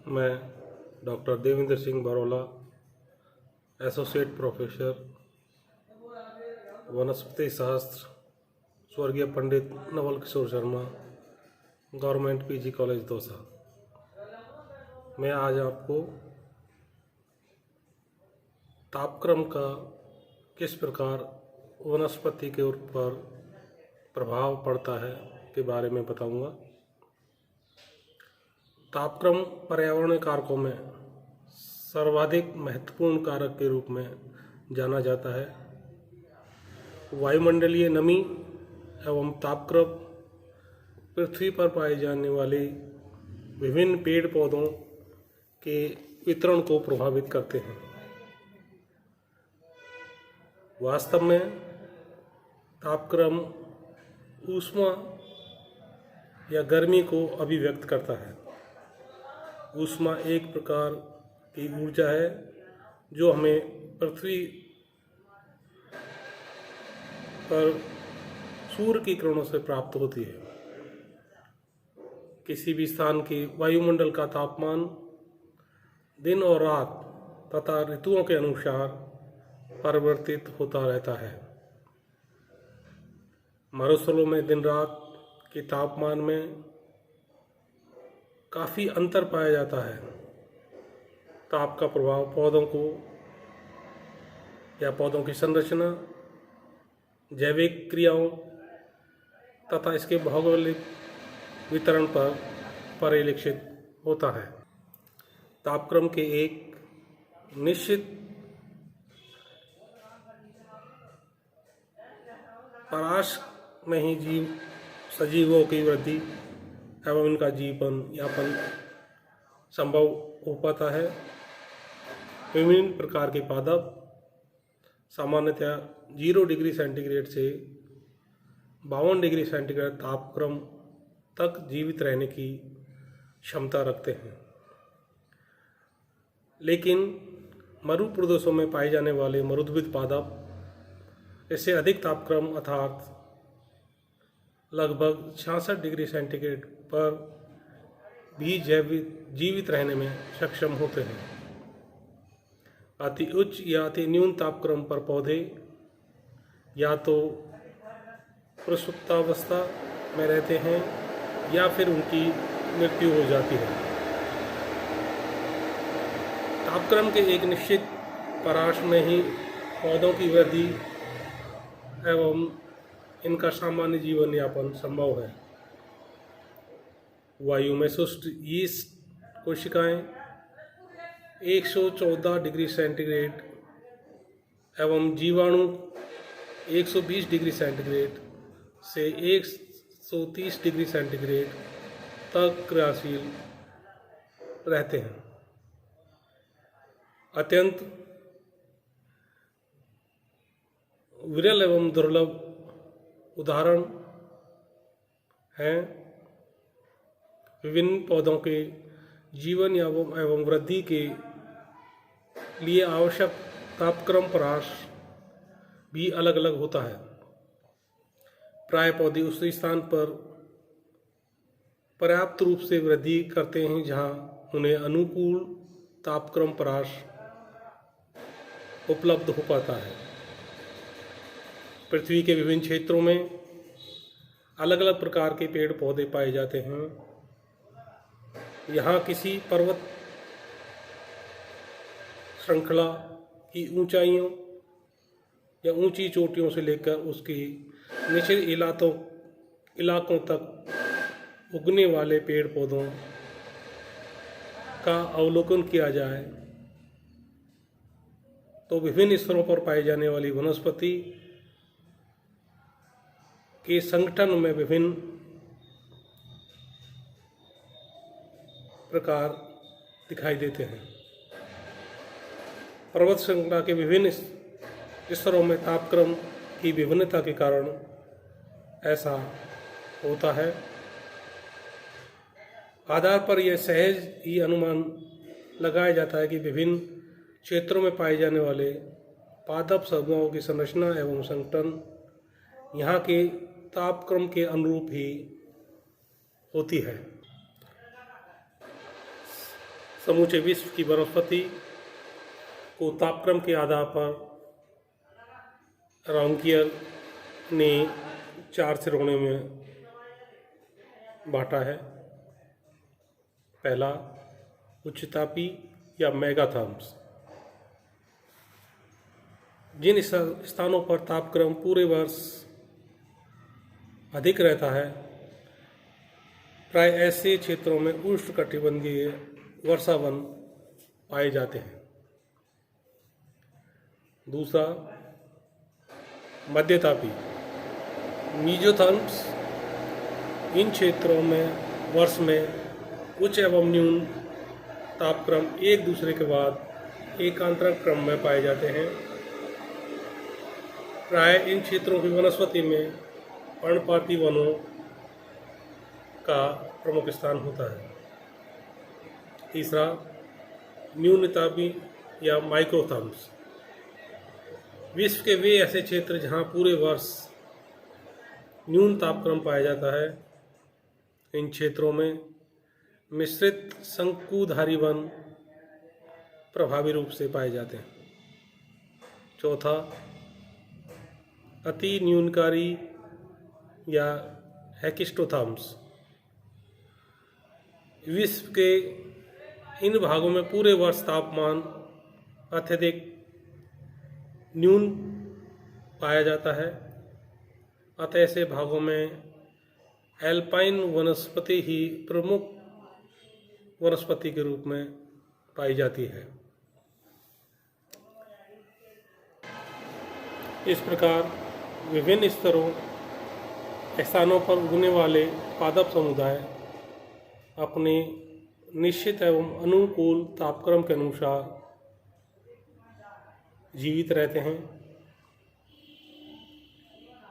मैं doctor Devendra Singh Barola, associate professor वनस्पति शास्त्र, स्वर्गीय Pandit Naval Kishore Sharma, government PG college Dausa. मैं आज आपको तापक्रम का किस प्रकार वनस्पति के ऊपर प्रभाव पड़ता है के बारे में बताऊंगा। तापक्रम पर्यावरणीय कारकों में सर्वाधिक महत्वपूर्ण कारक के रूप में जाना जाता है। वायुमंडलीय नमी एवं तापक्रम पृथ्वी पर पाए जाने वाले विभिन्न पेड़ पौधों के वितरण को प्रभावित करते हैं। वास्तव में तापक्रम ऊष्मा या गर्मी को अभिव्यक्त करता है। ऊष्मा एक प्रकार की ऊर्जा है जो हमें पृथ्वी पर सूर्य की किरणों से प्राप्त होती है। किसी भी स्थान के वायुमंडल का तापमान दिन और रात तथा ऋतुओं के अनुसार परिवर्तित होता रहता है। मरुस्थलों में दिन रात के तापमान में काफ़ी अंतर पाया जाता है। ताप का प्रभाव पौधों को या पौधों की संरचना, जैविक क्रियाओं तथा इसके भौगोलिक वितरण पर परिलक्षित होता है। तापक्रम के एक निश्चित परास में ही सजीवों की वृद्धि एवं इनका जीवन यापन संभव हो पाता है। विभिन्न प्रकार के पादप सामान्यतः 0 डिग्री सेंटीग्रेड से 52 डिग्री सेंटीग्रेड तापक्रम तक जीवित रहने की क्षमता रखते हैं। लेकिन मरु प्रदेशों में पाए जाने वाले मरुद्भिद पादप इससे अधिक तापक्रम अर्थात लगभग 66 डिग्री सेंटीग्रेड पर भी जीवित रहने में सक्षम होते हैं। अति उच्च या अति न्यून तापक्रम पर पौधे या तो प्रसुप्तावस्था में रहते हैं या फिर उनकी मृत्यु हो जाती है। तापक्रम के एक निश्चित परास में ही पौधों की वृद्धि एवं इनका सामान्य जीवन यापन संभव है। वायु में शुष्क यीस्ट कोशिकाएं 114 डिग्री सेंटीग्रेड एवं जीवाणु 120 डिग्री सेंटीग्रेड से 130 डिग्री सेंटीग्रेड तक क्रियाशील रहते हैं। अत्यंत विरल एवं दुर्लभ उदाहरण हैं विभिन्न पौधों के जीवन एवं वृद्धि के लिए आवश्यक तापक्रम परास भी अलग अलग होता है। प्राय पौधे उस स्थान पर पर्याप्त रूप से वृद्धि करते हैं जहां उन्हें अनुकूल तापक्रम परास उपलब्ध हो पाता है। पृथ्वी के विभिन्न क्षेत्रों में अलग अलग प्रकार के पेड़ पौधे पाए जाते हैं। यहाँ किसी पर्वत श्रृंखला की ऊंचाइयों या ऊंची चोटियों से लेकर उसकी निचले इलाकों तक उगने वाले पेड़ पौधों का अवलोकन किया जाए तो विभिन्न स्तरों पर पाई जाने वाली वनस्पति के संगठन में विभिन्न प्रकार दिखाई देते हैं। पर्वत श्रृंखला के विभिन्न स्तरों में तापक्रम की विभिन्नता के कारण ऐसा होता है। आधार पर यह सहज ही अनुमान लगाया जाता है कि विभिन्न क्षेत्रों में पाए जाने वाले पादप समूहों की संरचना एवं संगठन यहाँ के तापक्रम के अनुरूप ही होती है। समूचे विश्व की वनस्पति को तापक्रम के आधार पर राउंकियर ने 4 श्रेणियों में बांटा है। पहला उच्चतापी या मेगाथर्म्स, जिन स्थानों पर तापक्रम पूरे वर्ष अधिक रहता है, प्राय ऐसे क्षेत्रों में उष्णकटिबंधीय वर्षावन पाए जाते हैं। दूसरा मध्यतापी मीजोथर्म्स, इन क्षेत्रों में वर्ष में उच्च एवं न्यून तापक्रम एक दूसरे के बाद एकांतर क्रम में पाए जाते हैं। प्राय इन क्षेत्रों की वनस्पति में पर्णपाती वनों का प्रमुख स्थान होता है। तीसरा न्यूनतापी या माइक्रोथर्म्स, विश्व के वे ऐसे क्षेत्र जहां पूरे वर्ष न्यून तापक्रम पाया जाता है। इन क्षेत्रों में मिश्रित शंकुधारी वन प्रभावी रूप से पाए जाते हैं। चौथा अति न्यूनकारी या हेकिस्टोथर्म्स, विश्व के इन भागों में पूरे वर्ष तापमान अत्यधिक न्यून पाया जाता है। अतः ऐसे भागों में एल्पाइन वनस्पति ही प्रमुख वनस्पति के रूप में पाई जाती है। इस प्रकार विभिन्न स्तरों स्थानों पर उगने वाले पादप समुदाय अपने निश्चित एवं अनुकूल तापक्रम के अनुसार जीवित रहते हैं।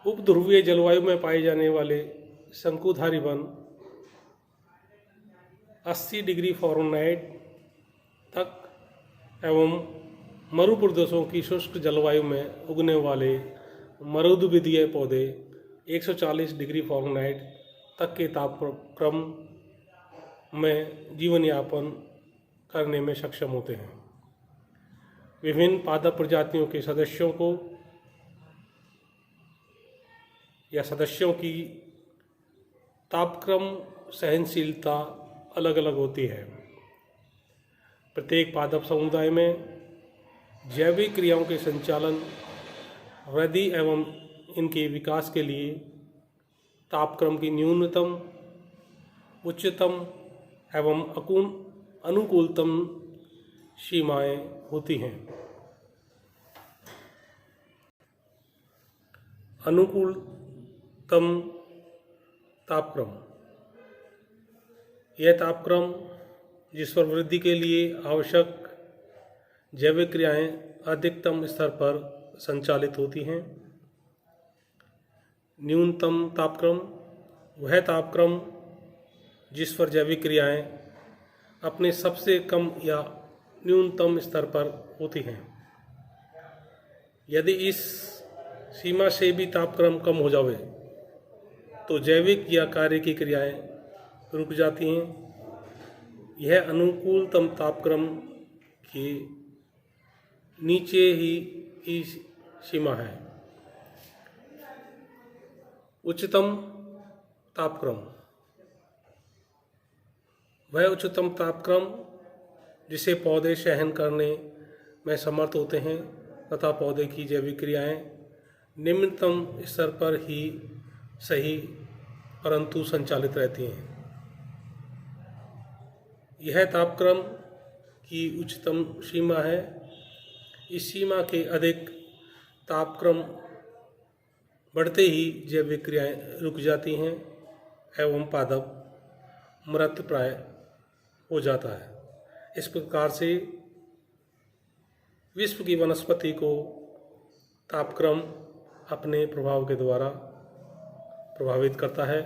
उपध्रुवीय जलवायु में पाए जाने वाले शंकुधारी वन 80 डिग्री फ़ारेनहाइट तक एवं मरुप्रदेशों की शुष्क जलवायु में उगने वाले मरुद्भिदीय पौधे 140 डिग्री फ़ारेनहाइट तक के तापक्रम में जीवन यापन करने में सक्षम होते हैं। विभिन्न पादप प्रजातियों के सदस्यों की तापक्रम सहनशीलता अलग अलग होती है। प्रत्येक पादप समुदाय में जैविक क्रियाओं के संचालन, वृद्धि एवं इनके विकास के लिए तापक्रम की न्यूनतम, उच्चतम एवं अनुकूलतम सीमाएं होती हैं। अनुकूलतम तापक्रम, यह तापक्रम जिस पर वृद्धि के लिए आवश्यक जैविक क्रियाएं अधिकतम स्तर पर संचालित होती हैं। न्यूनतम तापक्रम, वह तापक्रम जिस पर जैविक क्रियाएं अपने सबसे कम या न्यूनतम स्तर पर होती हैं। यदि इस सीमा से भी तापक्रम कम हो जावे तो जैविक या कार्य की क्रियाएं रुक जाती हैं। यह अनुकूलतम तापक्रम के नीचे ही सीमा है। उच्चतम तापक्रम, वह उच्चतम तापक्रम जिसे पौधे सहन करने में समर्थ होते हैं तथा पौधे की जैविक क्रियाएं निम्नतम स्तर पर ही सही परंतु संचालित रहती हैं। यह तापक्रम की उच्चतम सीमा है। इस सीमा के अधिक तापक्रम बढ़ते ही जैविक क्रियाएं रुक जाती हैं एवं पादप मृतप्राय हो जाता है। इस प्रकार से विश्व की वनस्पति को तापक्रम अपने प्रभाव के द्वारा प्रभावित करता है।